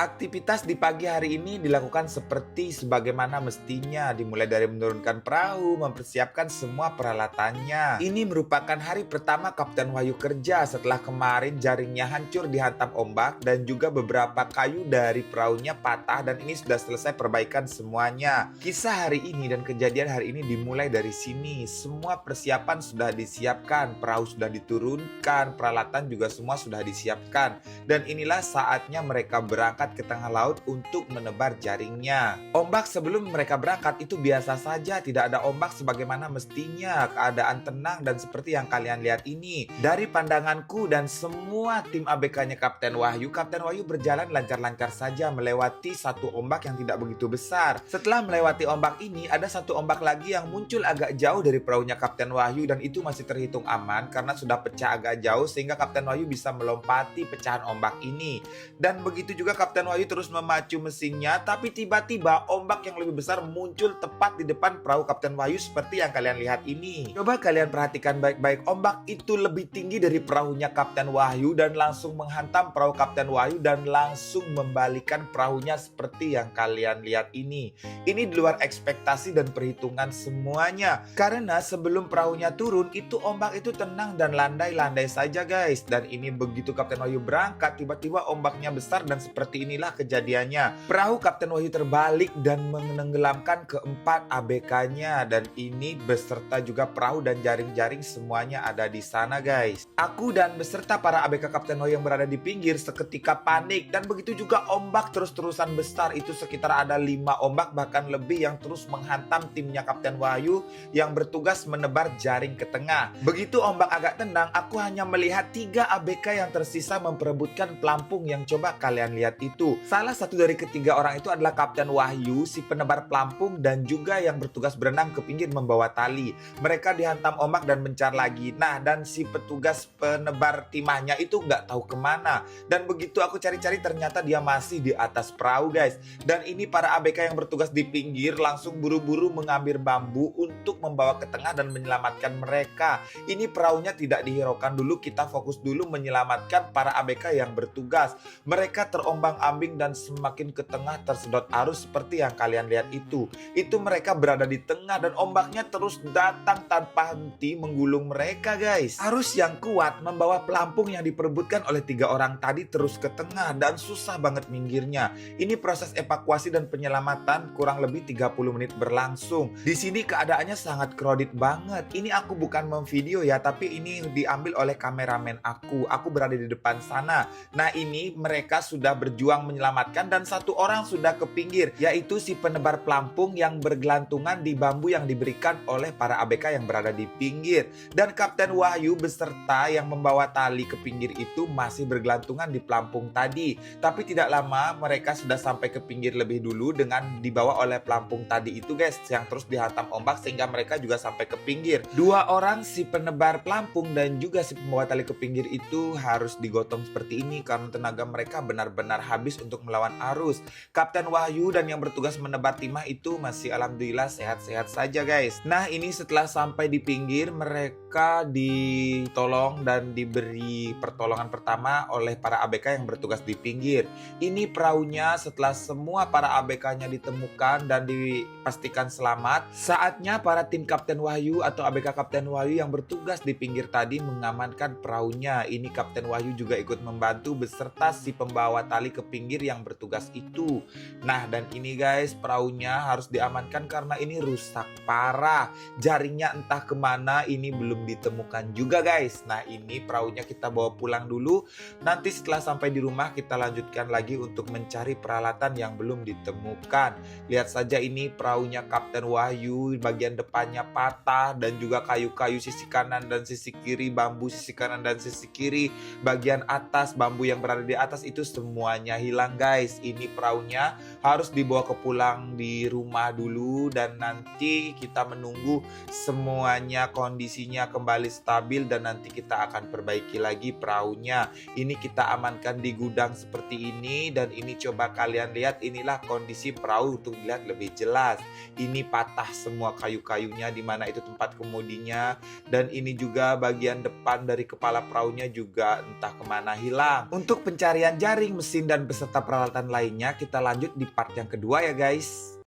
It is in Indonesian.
Aktivitas di pagi hari ini dilakukan seperti sebagaimana mestinya, dimulai dari menurunkan perahu, mempersiapkan semua peralatannya. Ini merupakan hari pertama Kapten Wahyu kerja setelah kemarin jaringnya hancur dihantam ombak dan juga beberapa kayu dari perahunya patah dan ini sudah selesai perbaikan semuanya. Kisah hari ini dan kejadian hari ini dimulai dari sini. Semua persiapan sudah disiapkan, perahu sudah diturunkan, peralatan juga semua sudah disiapkan. Dan inilah saatnya mereka berangkat ke tengah laut untuk menebar jaringnya. Ombak sebelum mereka berangkat itu biasa saja, tidak ada ombak sebagaimana mestinya. Keadaan tenang dan seperti yang kalian lihat ini. Dari pandanganku dan semua tim ABK-nya Kapten Wahyu berjalan lancar-lancar saja melewati satu ombak yang tidak begitu besar. Setelah melewati ombak ini, ada satu ombak lagi yang muncul agak jauh dari perahunya Kapten Wahyu dan itu masih terhitung aman karena sudah pecah agak jauh sehingga Kapten Wahyu bisa melompati pecahan ombak ini. Dan begitu juga Kapten Wahyu terus memacu mesinnya, tapi tiba-tiba ombak yang lebih besar muncul tepat di depan perahu Kapten Wahyu seperti yang kalian lihat ini. Coba kalian perhatikan baik-baik, ombak itu lebih tinggi dari perahunya Kapten Wahyu dan langsung menghantam perahu Kapten Wahyu dan langsung membalikan perahunya seperti yang kalian lihat ini. Ini di luar ekspektasi dan perhitungan semuanya. Karena sebelum perahunya turun, itu ombak itu tenang dan landai-landai saja guys. Dan ini begitu Kapten Wahyu berangkat, tiba-tiba ombaknya besar dan seperti inilah kejadiannya. Perahu Kapten Wahyu terbalik dan menenggelamkan keempat ABK-nya dan ini beserta juga perahu dan jaring-jaring semuanya ada di sana guys. Aku dan beserta para ABK Kapten Wahyu yang berada di pinggir seketika panik dan begitu juga ombak terus-terusan besar, itu sekitar ada 5 ombak bahkan lebih yang terus menghantam timnya Kapten Wahyu yang bertugas menebar jaring ke tengah. Begitu ombak agak tenang, aku hanya melihat 3 ABK yang tersisa memperebutkan pelampung yang coba kalian lihat itu. Salah satu dari ketiga orang itu adalah Kapten Wahyu, si penebar pelampung dan juga yang bertugas berenang ke pinggir membawa tali. Mereka dihantam ombak dan mencar lagi. Nah, dan si petugas penebar timahnya itu nggak tahu kemana. Dan begitu aku cari-cari ternyata dia masih di atas perahu guys. Dan ini para ABK yang bertugas di pinggir langsung buru-buru mengambil bambu untuk membawa ke tengah dan menyelamatkan mereka. Ini perahunya tidak dihiraukan dulu, kita fokus dulu menyelamatkan para ABK yang bertugas. Mereka terombang-ambing dan semakin ke tengah tersedot arus seperti yang kalian lihat itu. Itu mereka berada di tengah dan ombaknya terus datang tanpa henti menggulung mereka guys. Arus yang kuat membawa pelampung yang diperebutkan oleh 3 orang tadi terus ke tengah dan susah banget minggirnya. Ini proses evakuasi dan penyelamatan kurang lebih 30 menit berlangsung. Di sini keadaannya sangat crowded banget. Ini aku bukan memvideo ya, tapi ini diambil oleh kameramen aku. Aku berada di depan sana. Nah, ini mereka sudah berjuang menyelamatkan dan satu orang sudah ke pinggir, yaitu si penebar pelampung yang bergelantungan di bambu yang diberikan oleh para ABK yang berada di pinggir. Dan Kapten Wahyu beserta yang membawa tali ke pinggir itu masih bergelantungan di pelampung tadi. Tapi tidak lama mereka sudah sampai ke pinggir lebih dulu dengan dibawa oleh pelampung tadi itu guys, yang terus dihantam ombak sehingga mereka juga sampai ke pinggir. 2 orang si penebar pelampung dan juga si pembawa tali ke pinggir itu harus digotong seperti ini karena tenaga mereka benar-benar habis untuk melawan arus. Kapten Wahyu dan yang bertugas menebar timah itu masih alhamdulillah sehat-sehat saja guys. Nah, ini setelah sampai di pinggir mereka ditolong dan diberi pertolongan pertama oleh para ABK yang bertugas di pinggir. Ini perahunya setelah semua para ABK-nya ditemukan dan dipastikan selamat, saatnya para tim Kapten Wahyu atau ABK Kapten Wahyu yang bertugas di pinggir tadi mengamankan perahunya. Ini Kapten Wahyu juga ikut membantu beserta si pembawa tali ke pinggir yang bertugas itu. Nah, dan ini guys, perahunya harus diamankan karena ini rusak parah. Jaringnya entah kemana, ini belum ditemukan juga guys. Nah, ini perahunya kita bawa pulang dulu. Nanti setelah sampai di rumah kita lanjutkan lagi untuk mencari peralatan yang belum ditemukan. Lihat saja ini perahunya Kapten Wahyu, bagian depannya patah dan juga kayu-kayu sisi kanan dan sisi kiri, bambu sisi kanan dan sisi kiri, bagian atas bambu yang berada di atas itu semuanya hilang guys. Ini perahunya harus dibawa ke pulang di rumah dulu dan nanti kita menunggu semuanya kondisinya kembali stabil dan nanti kita akan perbaiki lagi perahunya. Ini kita amankan di gudang seperti ini dan ini coba kalian lihat, inilah kondisi perahu untuk dilihat lebih jelas. Ini patah semua kayu-kayunya di mana itu tempat kemudinya dan ini juga bagian depan dari kepala perahunya juga entah kemana hilang. Untuk pencarian jaring, mesin dan dan beserta peralatan lainnya kita lanjut di part yang kedua ya guys.